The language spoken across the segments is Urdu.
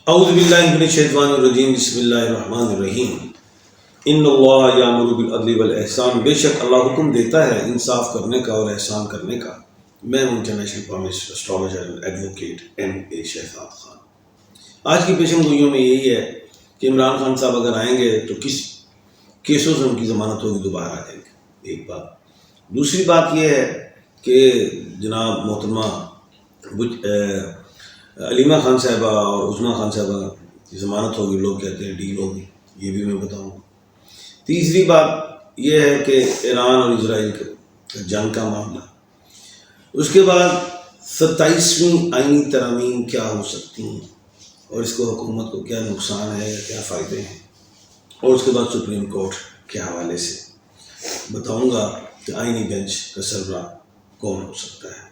اعوذ باللہ من الشیطان الرجیم بسم اللہ الرحمن الرحیم ان اللہ یامر بالعدل والاحسان، بے شک اللہ حکم دیتا ہے انصاف کرنے کا اور احسان کرنے کا۔ میں ہوں international promise astrologer advocate M A. Shahzad Khan. آج کی پیشن گوئیوں میں یہی ہے کہ عمران خان صاحب اگر آئیں گے تو کس کیسوں سے ان کی ضمانت ہوگی، دوبارہ آ جائیں گے، ایک بات۔ دوسری بات یہ ہے کہ جناب محترمہ علیمہ خان صاحبہ اور عظمیٰ خان صاحبہ کی ضمانت ہوگی، لوگ کہتے ہیں ڈیل ہوگی، یہ بھی میں بتاؤں گا۔ تیسری بات یہ ہے کہ ایران اور اسرائیل کا جنگ کا معاملہ۔ اس کے بعد 27ویں آئینی ترامیم کیا ہو سکتی ہیں اور اس کو حکومت کو کیا نقصان ہے یا کیا فائدے ہیں، اور اس کے بعد سپریم کورٹ کے حوالے سے بتاؤں گا کہ آئینی بینچ کا سربراہ کون ہو سکتا ہے۔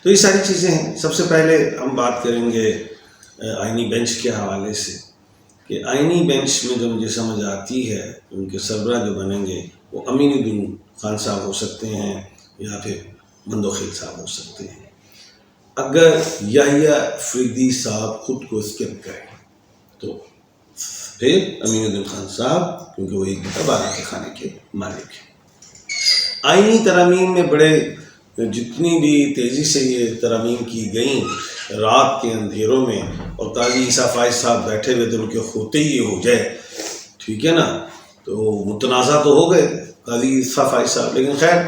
تو یہ ساری چیزیں ہیں۔ سب سے پہلے ہم بات کریں گے آئینی بینچ کے حوالے سے کہ آئینی بینچ میں جو مجھے سمجھ آتی ہے ان کے سربراہ جو بنیں گے وہ امین الدین خان صاحب ہو سکتے ہیں یا پھر مندوخیل صاحب ہو سکتے ہیں، اگر یحییٰ فریدی صاحب خود کو اسکپ کریں تو پھر امین الدین خان صاحب، کیونکہ وہ ایک بارہ کے کھانے کے مالک ہیں۔ آئینی ترامیم میں بڑے جتنی بھی تیزی سے یہ ترامیم کی گئیں رات کے اندھیروں میں، اور قاضی عیسیٰ فائز صاحب بیٹھے ہوئے تو ان کے ہوتے ہی یہ ہو جائے، ٹھیک ہے نا، تو متنازع تو ہو گئے قاضی عیسیٰ فائز صاحب، لیکن خیر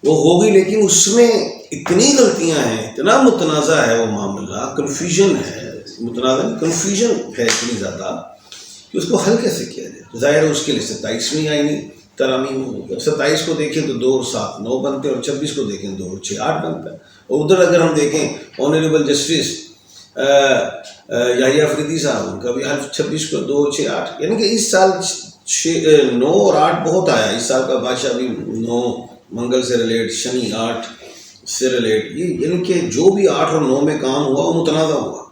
وہ ہوگی، لیکن اس میں اتنی غلطیاں ہیں، اتنا متنازع ہے وہ معاملہ، کنفیوژن ہے، متنازع کنفیوژن ہے اتنی زیادہ کہ اس کو حل کیسے کیا جائے۔ تو ظاہر ہے اس کے لیے 27ویں آئینی ترامیم ہوگی۔ 27 کو دیکھیں تو 2 اور 7 9 بنتے ہیں، اور 26 کو دیکھیں 2 اور 6 8 بنتا ہے۔ اور ادھر اگر ہم دیکھیں آنریبل جسٹس یحییٰ فریدی صاحب، ان کا بھی حلف 26 کو 2 اور 6 8، یعنی کہ اس سال 9 اور 8 بہت آیا۔ اس سال کا بادشاہ بھی 9 منگل سے ریلیٹ، شنی 8 سے ریلیٹ، یہ یعنی کہ جو بھی 8 اور 9 میں کام ہوا وہ متنازع ہوا۔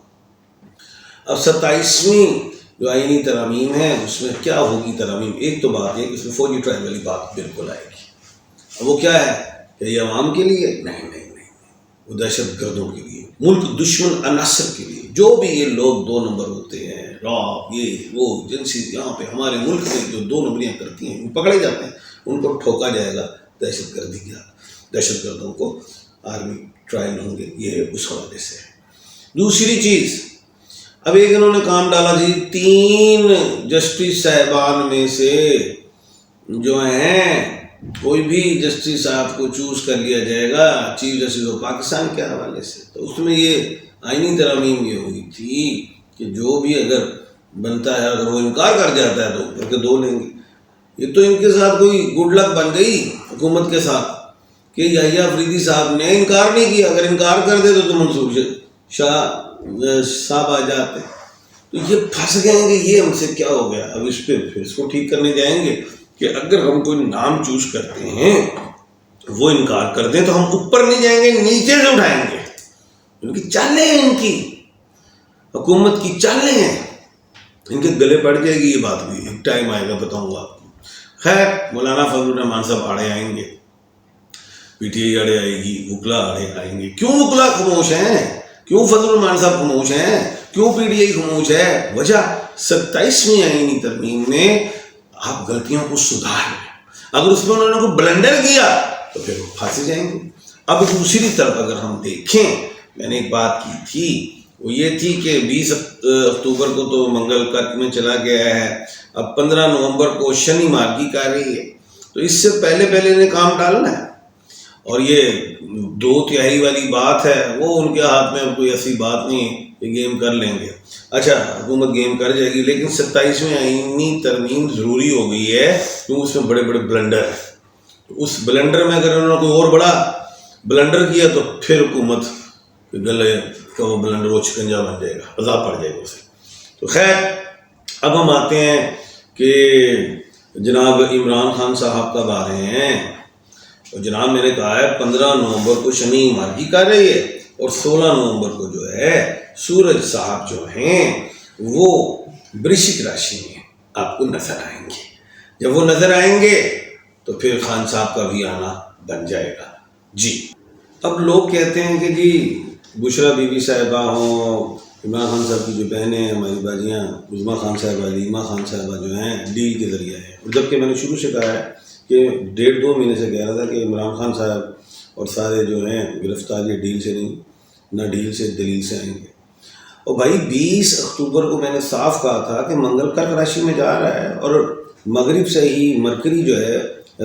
اب 27ویں جو آئینی ترامیم ہے اس میں کیا ہوگی ترامیم؟ ایک تو بات ہے کہ اس میں فوجی ٹرائل والی بات بالکل آئے گی۔ اب وہ کیا ہے کہ یہ عوام کے لیے نہیں، وہ دہشت گردوں کے لیے، ملک دشمن عناصر کے لیے، جو بھی یہ لوگ 2 نمبر ہوتے ہیں، راب یہ وہ جنسی یہاں پہ ہمارے ملک میں جو 2 نمبریاں کرتی ہیں پکڑے جاتے ہیں، ان کو ٹھوکا جائے گا دہشت گردی کیا، دہشت گردوں کو آرمی ٹرائل ہوں گے، یہ اس حوالے سے ہے۔ دوسری چیز، اب ایک انہوں نے کام ڈالا جی 3 جسٹس صاحبان میں سے جو ہیں کوئی بھی جسٹس صاحب کو چوز کر لیا جائے گا چیف جسٹس آف پاکستان کے حوالے سے۔ تو اس میں یہ آئینی ترامیم یہ ہوئی تھی کہ جو بھی اگر بنتا ہے، اگر وہ انکار کر جاتا ہے تو اوپر کے 2 لیں گے۔ یہ تو ان کے ساتھ کوئی گڈ لک بن گئی حکومت کے ساتھ کہ یحییٰ فریدی صاحب نے انکار نہیں کیا، اگر انکار کر دے تو منصور شاہ صاحب آ جاتے، تو یہ پھنس گئے ہیں کہ یہ ہم سے کیا ہو گیا۔ اب اس پہ پھر اس کو ٹھیک کرنے جائیں گے کہ اگر ہم کوئی نام چوز کرتے ہیں وہ انکار کر دیں تو ہم اوپر نہیں جائیں گے، نیچے سے اٹھائیں گے۔ ان کی چالیں ہیں، ان کی حکومت کی چالیں ہیں، ان کے گلے پڑ جائے گی یہ بات بھی، ایک ٹائم آئے گا بتاؤں گا آپ کو۔ خیر مولانا فضل الرحمان صاحب آڑے آئیں گے، پی ٹی آئی آڑے آئے گی، وکلا آڑے آئیں گے۔ کیوں وکلا خاموش ہیں؟ کیوں فضل الرحمان صاحب خاموش ہیں؟ کیوں پی ٹی آئی خاموش ہے؟ وجہ 27ویں آئینی ترمیم میں آپ غلطیوں کو سدھار لیں، اگر اس میں انہوں نے کوئی بلنڈر کیا تو پھر وہ پھنس جائیں گے۔ اب دوسری طرف اگر ہم دیکھیں، میں نے ایک بات کی تھی، وہ یہ تھی کہ 20 اکتوبر کو تو منگل کرک میں چلا گیا ہے، اب 15 نومبر کو شنی مارگی کر رہی ہے، تو اس سے پہلے انہیں کام ڈالنا ہے۔ اور یہ 2/3 والی بات ہے، وہ ان کے ہاتھ میں کوئی ایسی بات نہیں ہے، یہ گیم کر لیں گے۔ اچھا حکومت گیم کر جائے گی، لیکن 27ویں آئینی ترمیم ضروری ہو گئی ہے کیونکہ اس میں بڑے بڑے بلنڈر ہیں۔ اس بلنڈر میں اگر انہوں نے کوئی اور بڑا بلنڈر کیا تو پھر حکومت کے گلے کا وہ بلنڈر وہ شکنجا بن جائے گا، عذاب پڑ جائے گا اسے۔ تو خیر اب ہم آتے ہیں کہ جناب عمران خان صاحب کب آ رہے ہیں، اور جناب میں نے کہا ہے 15 نومبر کو شنی مارگی کر رہی ہے، اور 16 نومبر کو جو ہے سورج صاحب جو ہیں وہ برشک راشی میں آپ کو نظر آئیں گے۔ جب وہ نظر آئیں گے تو پھر خان صاحب کا بھی آنا بن جائے گا جی۔ اب لوگ کہتے ہیں کہ جی بشرا بی بی صاحبہ ہوں، عمران خان صاحب کی جو بہنیں ہیں ہماری باجیاں عظمیٰ خان صاحبہ علیمہ خان صاحبہ جو ہیں ڈیل کے ذریعہ ہے. اور جبکہ میں نے شروع سے کہا ہے کہ 1.5-2 مہینے سے کہہ رہا تھا کہ عمران خان صاحب اور سارے جو ہیں گرفتار یہ ڈیل سے نہیں، نہ ڈیل سے دلیل سے آئیں گے. اور بھائی 20 اکتوبر کو میں نے صاف کہا تھا کہ منگل کرک راشی میں جا رہا ہے اور مغرب سے ہی مرکری جو ہے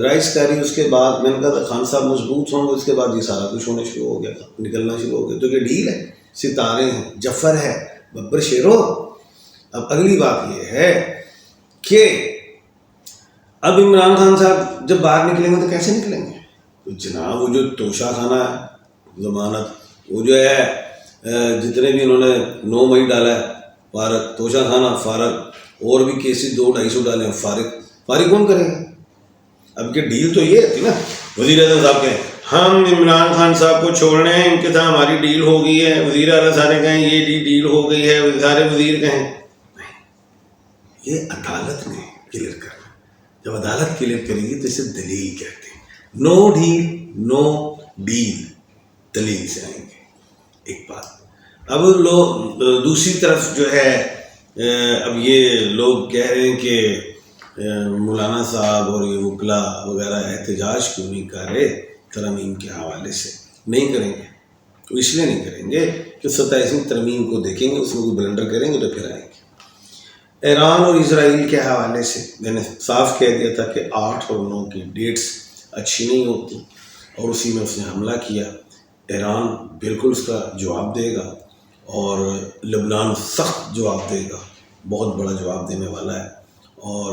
رائز کاری. اس کے بعد میں نے کہا تھا خان صاحب مضبوط ہوں گے، اس کے بعد یہ سارا کچھ ہونا شروع ہو گیا تھا، نکلنا شروع ہو گیا. تو یہ ڈیل ہے، ستارے ہیں، جفر ہے، ببر شیرو. اب اگلی بات یہ ہے کہ اب عمران خان صاحب جب باہر نکلیں گے تو کیسے نکلیں گے؟ تو جناب وہ جو توشہ خانہ ہے ضمانت، وہ جو ہے جتنے بھی انہوں نے 9 مئی ڈالا ہے فارغ، توشہ خانہ فارغ، اور بھی کیسز 200-250 ڈالے ہیں فارغ کون کرے گا؟ اب کہ ڈیل تو یہ تھی نا، وزیر اعظم صاحب کہیں ہم عمران خان صاحب کو چھوڑ رہے ہیں، ان کے ساتھ ہماری ڈیل ہو گئی ہے. وزیر اعلیٰ سارے کہیں یہ ڈیل ہو گئی ہے، سارے وزیر کہیں. یہ عدالت نے کلیئر کرنا. جب عدالت کلیئر کرے گی تو اسے دلیل کہتے ہیں. نو ڈیل نو ڈیل، دلیل سے آئیں گے. ایک بات. اب لوگ دوسری طرف جو ہے اب یہ لوگ کہہ رہے ہیں کہ مولانا صاحب اور یہ وکلا وغیرہ احتجاج کیوں نہیں کر رہے ترمیم کے حوالے سے. نہیں کریں گے تو اس لیے نہیں کریں گے کہ 27ویں ترمیم کو دیکھیں گے، اس میں کوئی بلنڈر کریں گے تو پھر آئیں گے. ایران اور اسرائیل کے حوالے سے میں نے صاف کہہ دیا تھا کہ 8 اور 9 کی ڈیٹس اچھی نہیں ہوتی، اور اسی میں اس نے حملہ کیا. ایران بالکل اس کا جواب دے گا اور لبنان سخت جواب دے گا، بہت بڑا جواب دینے والا ہے. اور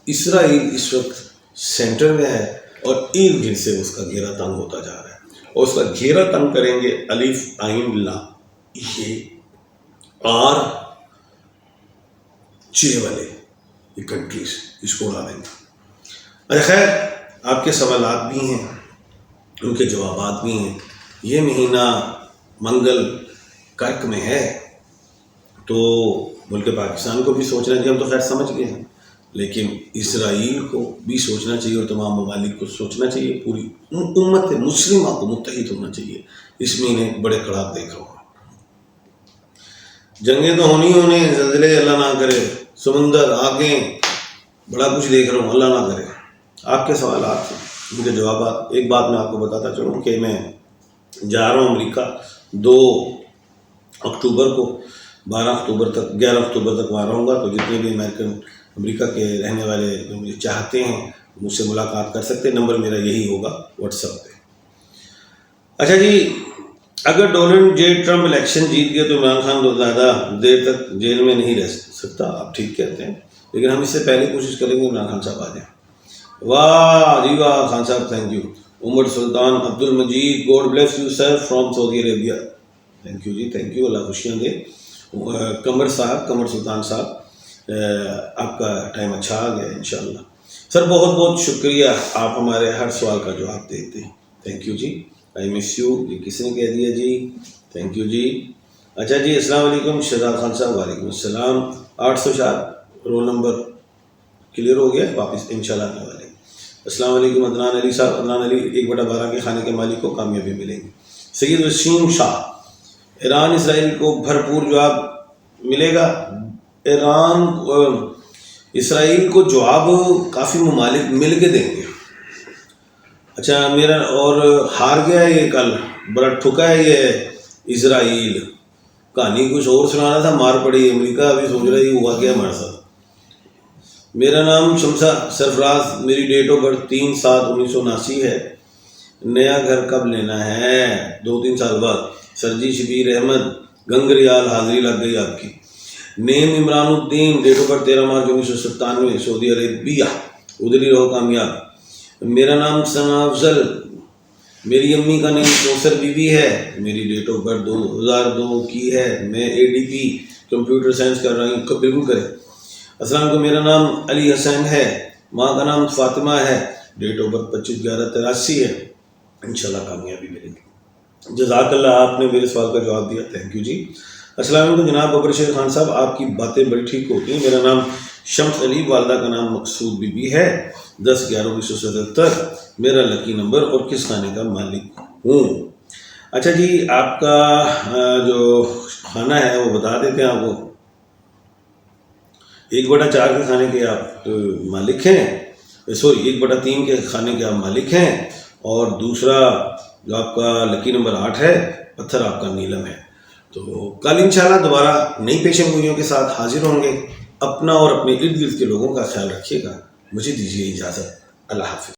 اسرائیل اس وقت سینٹر میں ہے اور ارد گرد سے اس کا گھیرا تنگ ہوتا جا رہا ہے، اور اس کا گھیرا تنگ کریں گے الف عین لا یہ اور چھ والے یہ کنٹریز اس کو اڑا دیں گے. خیر آپ کے سوالات بھی ہیں، ان کے جوابات بھی ہیں. یہ مہینہ منگل کرک میں ہے تو ملک پاکستان کو بھی سوچنا چاہیے. ہم تو خیر سمجھ گئے ہیں، لیکن اسرائیل کو بھی سوچنا چاہیے اور تمام ممالک کو سوچنا چاہیے. پوری امت مسلمہ کو متحد ہونا چاہیے. اس مہینے بڑے کڑاک دیکھا ہوا، جنگیں تو ہونے زلزلے اللہ نہ کرے، سمندر آگیں، بڑا کچھ دیکھ رہا ہوں، اللہ نہ کرے. آپ کے سوالات ہیں، ان کے جوابات. ایک بات میں آپ کو بتاتا چلوں کہ میں جا رہا ہوں امریکہ 2 اکتوبر کو، 12 اکتوبر تک 11 اکتوبر تک وہاں رہوں گا. تو جتنے بھی امریکہ کے رہنے والے جو مجھے چاہتے ہیں مجھ سے ملاقات کر سکتے ہیں. نمبر میرا یہی ہوگا واٹس ایپ پہ. اچھا جی، اگر ڈونلڈ جے ٹرمپ الیکشن جیت گئے تو عمران خان زیادہ دیر تک جیل میں نہیں رہ سکتا. آپ ٹھیک کہتے ہیں، لیکن ہم اس سے پہلے کوشش کریں گے عمران خان صاحب آ جائیں. واہ جی واہ خان صاحب، thank you. Umar Sultan Abdul Majeed, God bless you sir from Saudi Arabia. Thank you ji, thank you, Allah خوشیاں دے. قمر صاحب، قمر سلطان صاحب، آپ کا ٹائم اچھا آ گیا انشاءاللہ. سر بہت بہت شکریہ، آپ ہمارے ہر سوال کا جواب دیتے ہیں. تھینک یو جی، آئی مس یو. یہ کس نے کہہ دیا جی؟ تھینک یو جی. اچھا جی، السلام علیکم شہزاد خان صاحب. وعلیکم السلام. 804 رول نمبر کلیئر ہو گیا، واپس انشاءاللہ آنے والے. السلام علیکم عدنان علی صاحب. عدنان علی 1/12 کے کھانے کے مالک کو کامیابی ملے گی. سید وسیم شاہ، ایران اسرائیل کو بھرپور جواب ملے گا. ایران اسرائیل کو جواب کافی ممالک مل کے دیں گے. اچھا میرا اور ہار گیا ہے یہ، کل بڑا ٹھکا ہے یہ اسرائیل. کہانی کچھ اور سنا رہا تھا، مار پڑی امریکہ. ابھی سوچ رہا ہے یہ ہوا کیا ہمارے ساتھ. میرا نام شمسا سرفراز، میری ڈیٹ آف برتھ 3/7/1979 ہے. نیا گھر کب لینا ہے؟ 2-3 سال بعد. سر جی شبیر احمد گنگریال، حاضری لگ گئی آپ کی. نیم عمران الدین، ڈیٹ آف برتھ 13 مارچ 1997، سعودی عربیہ. ادھر ہی رہو کامیاب. میرا نام ثنا افضل، میری امی کا نام کوثر بی بی ہے. میری ڈیٹ آف برتھ 2002 کی ہے. میں ADP کمپیوٹر سائنس کر رہا ہوں. بالکل کرے. السلام علیکم، میرا نام علی حسین ہے، ماں کا نام فاطمہ ہے. ڈیٹ آف برتھ 25/11/83 ہے. انشاءاللہ کامیابی ملے گی. جزاک اللہ، آپ نے میرے سوال کا جواب دیا. تھینک یو جی. السلام علیکم جناب ببر شیر خان صاحب، آپ کی باتیں بڑی ٹھیک ہوتی ہیں. میرا نام شمس علی، والدہ کا نام مقصود بی بی ہے. 10/11/1977 میرا لکی نمبر، اور کس خانے کا مالک ہوں. اچھا جی، آپ کا جو کھانا ہے وہ بتا دیتے ہیں آپ کو. 1/4 کے کھانے کے آپ مالک ہیں, سوری 1/3 کے کھانے کے آپ مالک ہیں, اور دوسرا جو آپ کا لکی نمبر 8 ہے, پتھر آپ کا نیلم ہے. تو کل انشاءاللہ دوبارہ نئی پیشن گوئیوں کے ساتھ حاضر ہوں گے. اپنا اور اپنے ارد گرد کے لوگوں کا خیال رکھیے گا. مجھے دیجیے اجازت. اللہ حافظ.